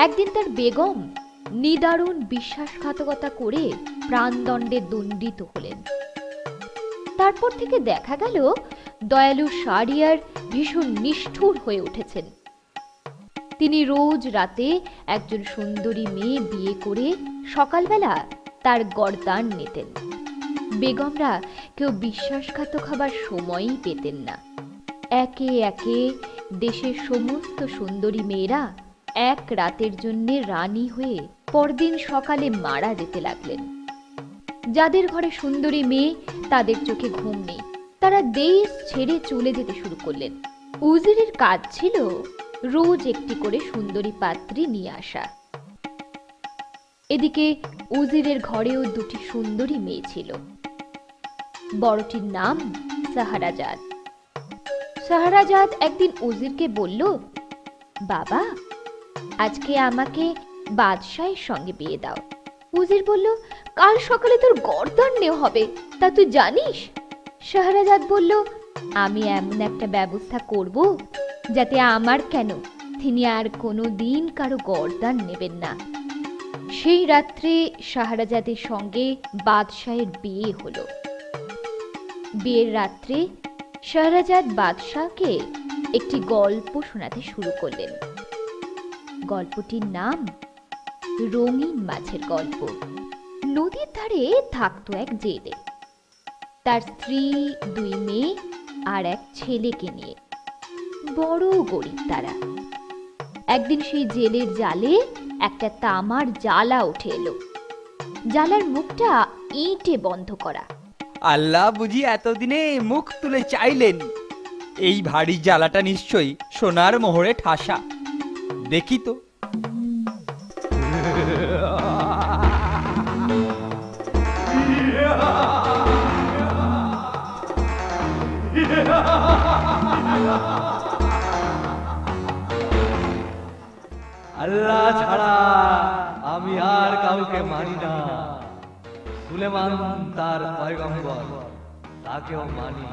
একদিন তার বেগম নিদারুণ বিশ্বাসঘাতকতা করে প্রাণদণ্ডে দণ্ডিত হলেন। তারপর থেকে দেখা গেল দয়ালু শাহরিয়ার ভীষণ নিষ্ঠুর হয়ে উঠেছেন। তিনি রোজ রাতে একজন সুন্দরী মেয়ে বিয়ে করে সকালবেলা তার গর্দান নিতেন। বেগমরা কেউ বিশ্বাসঘাতক হবার সময়ই পেতেন না। একে একে দেশের সমস্ত সুন্দরী মেয়েরা এক রাতের জন্য রানী হয়ে পরদিন সকালে মারা যেতে লাগলেন। যাদের ঘরে সুন্দরী মেয়ে, তাদের চোখে ঘুম নেই, তারা দেশ ছেড়ে চলে যেতে শুরু করলেন। উজিরের কাজ ছিল রোজ একটি করে সুন্দরী পাত্রী নিয়ে আসা। এদিকে উজিরের ঘরেও দুটি সুন্দরী মেয়ে ছিল। বড়টির নাম শাহরাজাদ। শাহরাজাদ একদিন উজিরকে বলল, বাবা, আজকে আমাকে বাদশাহের সঙ্গে বিয়ে দাও। উজির বলল, কাল সকালে তোর গর্দান নেওয়া হবে, তা তুই জানিস? শাহরাজাদ বলল, আমি এমন একটা ব্যবস্থা করব যাতে আমার কেন, তিনি আর কোনো দিন কারো গর্দান নেবেন না। সেই রাত্রে শাহরাজাদের সঙ্গে বাদশাহের বিয়ে হলো। বিয়ের রাত্রে শাহরাজাদ বাদশাহকে একটি গল্প শোনাতে শুরু করলেন। গল্পটির নাম রঙিন মাছের গল্প। নদীর ধারে থাকতো এক জেলে, তার স্ত্রী, দুই মেয়ে আর এক ছেলেকে নিয়ে। বড় গরিব তারা। একদিন সেই জেলের জালে একটা তামার জালা উঠে এলো। জালার মুখটা ইঁটে বন্ধ করা। আল্লাহ বুঝি এতদিনে মুখ তুলে চাইলেন। এই ভারী জ্বালাটা নিশ্চয়ই সোনার মোহরে ঠাসা। দেখি তো। আল্লাহ ছাড়া আমি আর কাউকে মানি না। সুলেমান তার পয়গম্বর, তাকেও মানি।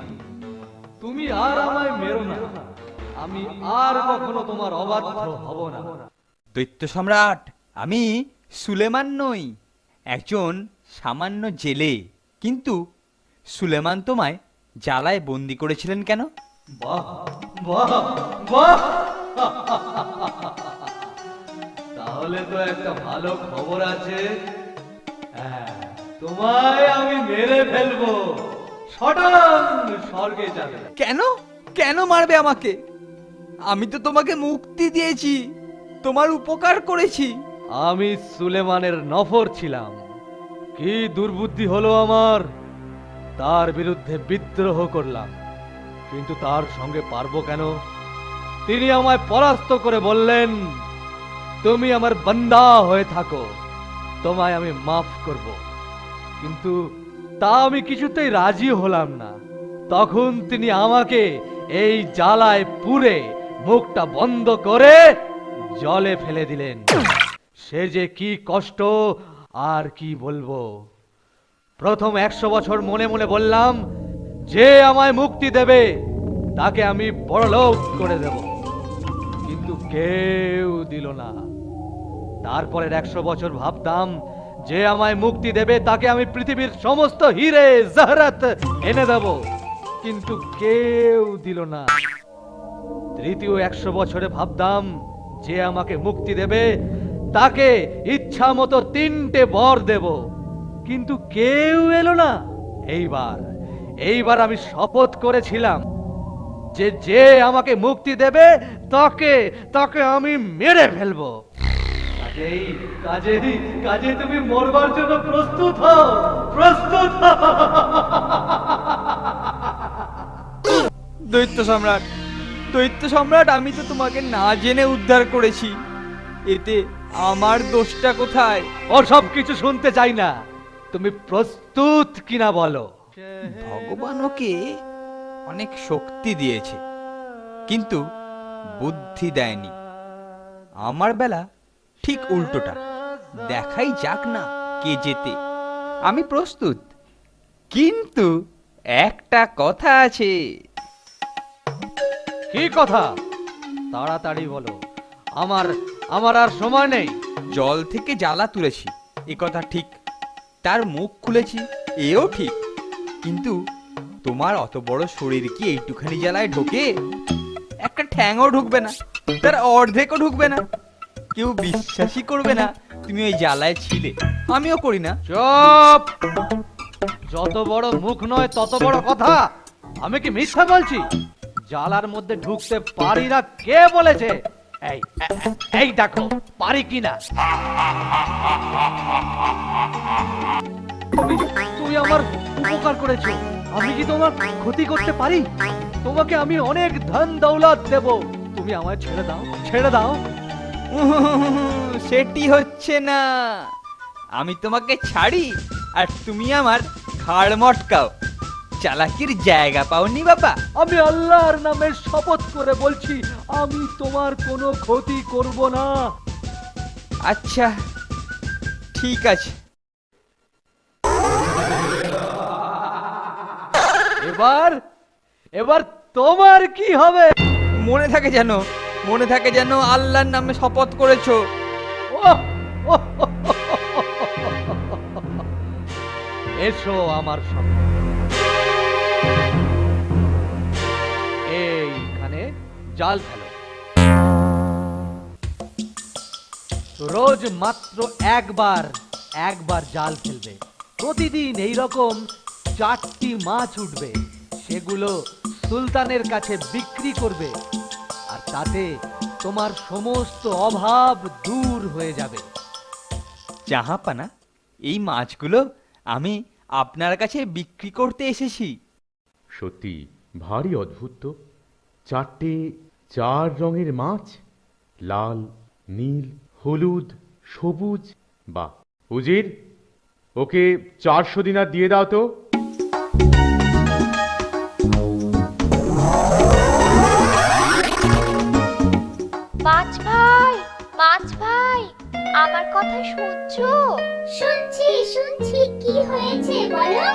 তুমি আর আমায় মেরো না, আমি আর কখনো তোমার অবাধ্য হব না। দৈত্য সম্রাট, আমি সুলেমান নই, একজন সামান্য জেলে। কিন্তু সুলেমান তোমায় জ্বালায় বন্দি করেছিলেন কেন? বাহ বাহ বাহ! তাহলে তো একটা ভালো খবর আছে। হ্যাঁ, তোমায় আমি মেরে ফেলবো, সটান স্বর্গে যাবে। কেন? কেন মারবে আমাকে? আমি তো তোমাকে মুক্তি দিয়েছি, তোমার উপকার করেছি। আমি সুলেমানের নফর ছিলাম। কি দুর্বুদ্ধি হলো আমার! তার বিরুদ্ধে বিদ্রোহ করলাম, কিন্তু তার সঙ্গে পারবো কেন? তিনি আমায় পরাস্ত করে বললেন, তুমি আমার বান্দা হয়ে থাকো, তোমায় আমি মাফ করব। কিন্তু তা আমি কিছুতেই রাজি হলাম না। তখন তিনি আমাকে এই জ্বালায় পুড়ে মুখটা বন্ধ করে জলে ফেলে দিলেন। সে যে কি কষ্ট আর কি বলবো। প্রথম 100 বছর মনে মনে বললাম, যে আমায় মুক্তি দেবে তাকে আমি বড়লোক করে দেব, কিন্তু কেউ দিল না। তারপরের 100 বছর ভাবতাম, যে আমায় মুক্তি দেবে তাকে আমি পৃথিবীর সমস্ত হীরে জহরত এনে দেব, কিন্তু কেউ দিল না। তৃতীয় 100 বছরে ভাবতাম, যে আমাকে মুক্তি দেবে তাকে ইচ্ছা মতো 3টে বর দেব, কিন্তু কেউ এলো না। এইবার আমি শপথ করেছিলাম যে যে আমাকে মুক্তি দেবে তাকে আমি মেরে ফেলবো। কাজেই তুমি মরবার জন্য প্রস্তুত হও, প্রস্তুত হও। দৈত্য সম্রাট, আমি তো তোমাকে না জেনে উদ্ধার করেছি, এতে আমার দোষটা কোথায়? ওসব কিছু শুনতে চাই না, তুমি প্রস্তুত কিনা বলো। ভগবান ওকে অনেক শক্তি দিয়েছে, কিন্তু বুদ্ধি দেয়নি। আমার বেলা ঠিক উল্টোটা। দেখাই যাক না কে জেতে। আমি প্রস্তুত, কিন্তু একটা কথা আছে। কি কথা? তাড়াতাড়ি বলো, আমার আমার আর সময় নেই। জল থেকে জ্বালা তুলেছি, এ কথা ঠিক। তার মুখ খুলেছি, এও ঠিক। কিন্তু তোমার অত বড় শরীর কি এইটুখানি জ্বালায় ঢোকে? একটা ঠ্যাংও ঢুকবে না, তার অর্ধেকও ঢুকবে না। কেউ বিশ্বাসই করবে না তুমি ওই জ্বালায় ছিলে। আমিও করি না। চুপ! যত বড় মুখ নয় তত বড় কথা। আমি কি মিথ্যা বলছি? জালার মধ্যে ঢুকতে পারি না কে বলেছে? এই দেখো পারি কিনা। তুমি আমার উপকার করেছো, আমি কি তোমার ক্ষতি করতে পারি? তোমাকে আমি অনেক ধন দৌলত দেব, তুমি আমায় ছেড়ে দাও, ছেড়ে দাও। সেটি হচ্ছে না। আমি তোমাকে ছাড়ি আর তুমি আমার ঘাড় মটকাও। চালাকির জায়গা পাওনি বাবা। আমি আল্লাহর নামে শপথ করে বলছি, আমি তোমার কোনো ক্ষতি করব না। আচ্ছা ঠিক আছে। এবার এবার তোমার কি হবে? মনে থাকে যেন, মনে থাকে যেন আল্লাহর নামে শপথ করেছো। ওহ, ওহ, এসো আমার সামনে। এইখানে জাল ফেলো। রোজ মাত্র একবার জাল ফেলবে। প্রতিদিন এইরকম 4টি মাছ উঠবে, সেগুলো সুলতানের কাছে বিক্রি করবে, আর তাতে তোমার সমস্ত অভাব দূর হয়ে যাবে। জাহাপানা, এই মাছগুলো আমি আপনার কাছে বিক্রি করতে এসেছি। সত্যি ভারী অদ্ভুত তো। 4 রঙের মাছ, লাল, নীল, হলুদ, সবুজ। বাহ! উজির, ওকে 400 দিনার দিয়ে দাও তো। মাছ ভাই, মাছ ভাই, আমার কথা শুনছো? শুনছি শুনছি, কি হয়েছে বলো।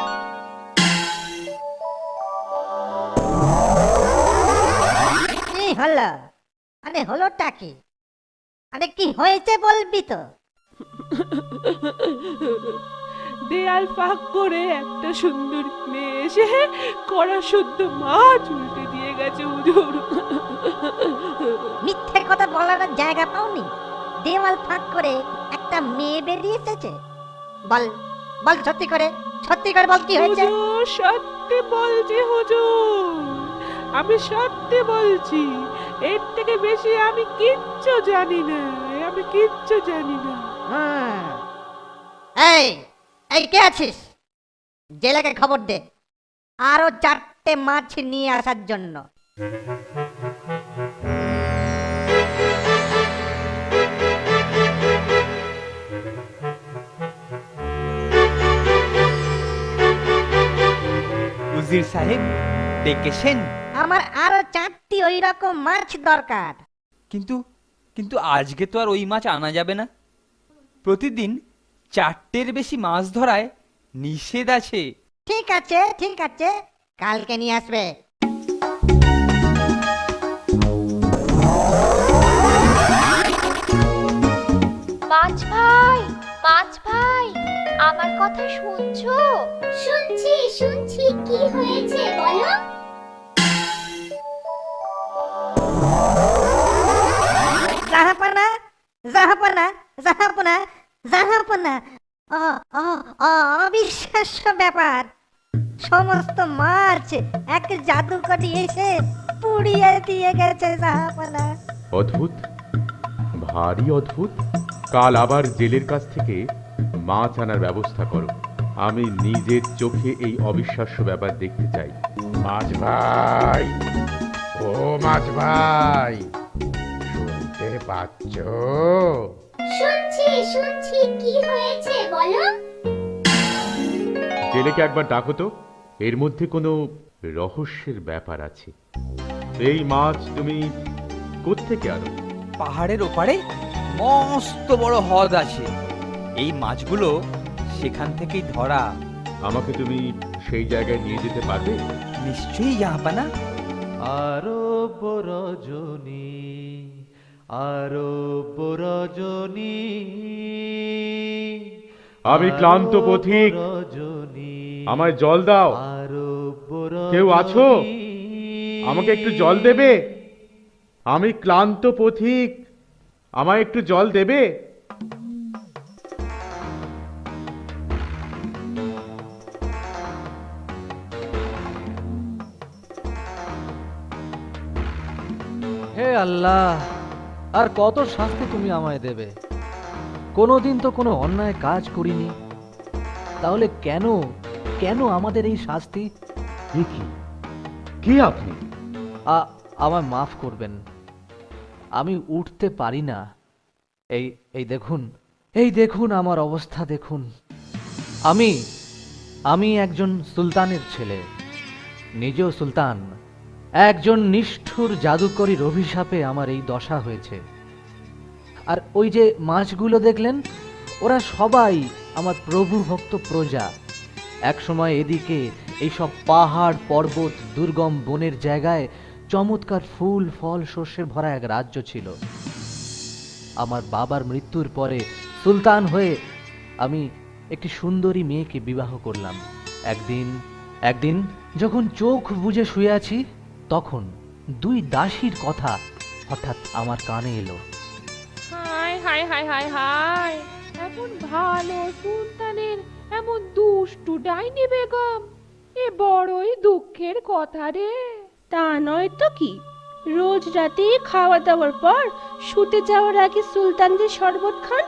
কি হলো? আরে হলোটা কি? আরে কি হয়েছে বলবি তো? দেয়াল ফাঁক করে একটা সুন্দর মেয়ে এসে কড়া শুদ্ধ মাছ উল্টে দিয়ে গেছে হুজুর। মিথ্যে কথা বলার আর জায়গা পাওনি? দেওয়াল ফাঁক করে একটা মেয়ে বেরিয়ে এসেছে? বল বল, সত্যি করে বল, কি হয়েছে? হুজুর সত্যি বলছি হুজুর, আমি সত্যি বলছি। এর থেকে বেশি আমি কিচ্ছু জানি না, আমি কিচ্ছু জানি না। হুম। এই এই কে আছিস? জেলাকে খবর দে আরো 4টে মাছ নিয়ে আসার জন্য। উজির সাহেব ডেকেছেন? আমার আরো 4টি ওই রকম মাছ দরকার। কিন্তু কিন্তু আজকে তো আর ওই মাছ আনা যাবে না। প্রতিদিন 4টের বেশি মাছ ধরায় নিষেধ আছে। ঠিক আছে ঠিক আছে, কালকে নিয়ে আসবে। মাছ ভাই, মাছ ভাই, আমার কথা শুনছো? শুনছি শুনছি, কি হয়েছে বলো। জাহাপনা জাহাপনা জাহাপনা জাহাপনা, অবিশ্বাস্য ব্যাপার। সমস্ত মাছ এক জাদুকরি এসে পুড়িয়ে দিয়ে গেছে জাহাপনা। অদ্ভুত, ভারী অদ্ভুত। কাল আবার জেলের কাছ থেকে মাছ আনার ব্যবস্থা করো। আমি নিজের চোখে এই অবিশ্বাস্য ব্যাপার দেখতে চাই। মাছ ভাই, ও মাছ ভাই, শুনতে পাচ্ছ? শুনছি শুনছি, কি হয়েছে বলো। জেলেকে একবার ডাকো তো, এর মধ্যে কোনো রহস্যের ব্যাপার আছে। এই মাছ তুমি কোত্থেকে আনো? পাহাড়ের ওপারে মস্ত বড় হ্রদ আছে, এই মাছগুলো সেখান থেকেই ধরা। আমাকে তুমি সেই জায়গায় নিয়ে যেতে পারবে? নিশ্চয়ই জাহাপানা। আরো রজনী আরব রজনী, আমি ক্লান্ত পথিক, আমায় জল দাও। কেউ আছো? আমাকে একটু জল দেবে? আমি ক্লান্ত পথিক, আমায় একটু জল দেবে? হে আল্লাহ, আর কত শাস্তি তুমি আমায় দেবে? কোনোদিন তো কোনো অন্যায় কাজ করিনি, তাহলে কেন কেন আমাদের এই শাস্তি? কে আপনি? আমায় মাফ করবেন, আমি উঠতে পারি না। এই এই দেখুন আমার অবস্থা দেখুন। আমি একজন সুলতানের ছেলে, নিজেও সুলতান। একজন নিষ্ঠুর জাদুকরীর অভিশাপে আমার এই দশা হয়েছে। আর ওই যে মাছগুলো দেখলেন, ওরা সবাই আমার প্রভু ভক্ত প্রজা। একসময় এদিকে এইসব পাহাড় পর্বত দুর্গম বনের জায়গায় চমৎকার ফুল ফল শস্যে ভরা এক রাজ্য ছিল। আমার বাবার মৃত্যুর পরে সুলতান হয়ে আমি একটি সুন্দরী মেয়েকে বিবাহ করলাম। একদিন যখন চোখ বুজে শুয়ে আছি, তখন দুই দাসীর কথা হঠাৎ আমার কানে এলো। হায় হায় হায় হায় হায়, এমন ভালো সুলতানের এমন দুষ্টু ডাইনি বেগম, এ বড়ই দুঃখের কথা রে। তা নয় তো কি, রোজ রাতে খাওয়া দাওয়ার পর শুতে যাওয়ার আগে সুলতানদের শরবত খান,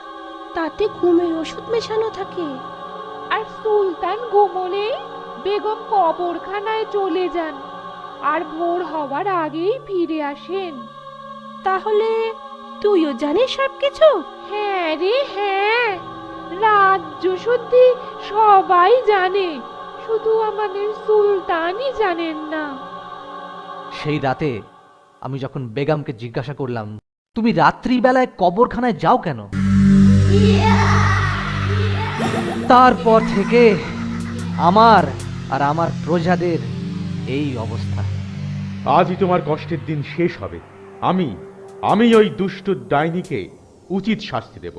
তাতে ঘুমের ওষুধ মেশানো থাকে। আর সুলতান ঘুমোলে বেগম কবরখানায় চলে যান, আর ভোর হওয়ার আগেই ফিরে আসেন। তাহলে তুইও জানিস সব কিছু? হ্যাঁ রে হ্যাঁ, রাজ্য শুদ্ধি সবাই জানে, শুধু আমাদের সুলতানই জানেন না। সেই রাতে আমি যখন বেগমকে জিজ্ঞাসা করলাম, তুমি রাত্রিবেলায় কবরখানায় যাও কেন? তারপর থেকে আমার আর আমার প্রজাদের এই অবস্থা। আজই তোমার কষ্টের দিন শেষ হবে। আমি ওই দুষ্ট ডাইনিকে উচিত শাস্তি দেব।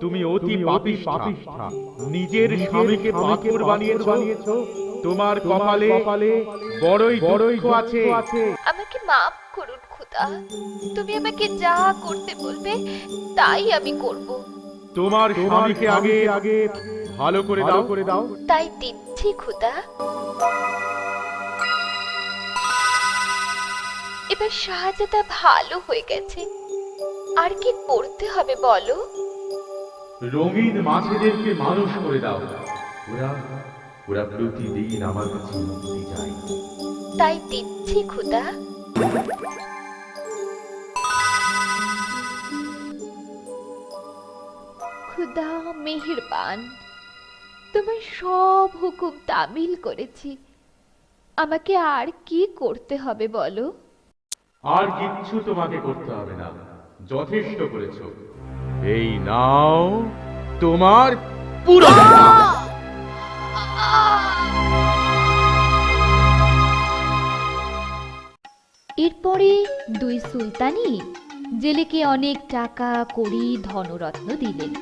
তুমি অতি পাপিষ্ঠা, নিজের স্বামীকে পাথর বানিয়েছো। তোমার কপালে বড়ই দুঃখ আছে। আমাকে মাফ করুন খোদা, তুমি আমাকে যা করতে বলবে তাই আমি করব। তোমার স্বামীকে আগে ভালো করে দাও। তাই দিচ্ছি খোদা। এবার শাহজাদা ভালো হয়ে গেছে, আর কি করতে হবে বলো? রঙিন মাছেদেরকে মানুষ করে দাও। ওরা প্রতিদিন আমার কাছে মুক্তি চায়। তাই দিচ্ছি খোদা। খুদা মেহেরবান, তোমার সব হুকুম তামিল করেছি, আমাকে আর কি করতে হবে বলো? আর কিচ্ছু তোমাকে করতে হবে না, যথেষ্ট করেছো। এই নাও তোমার পুরো এরপরে দুই সুলতানই জেলেকে অনেক টাকা কড়ি ধনরত্ন দিলেন।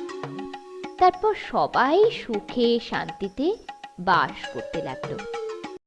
তারপর সবাই সুখে শান্তিতে বাস করতে লাগলো।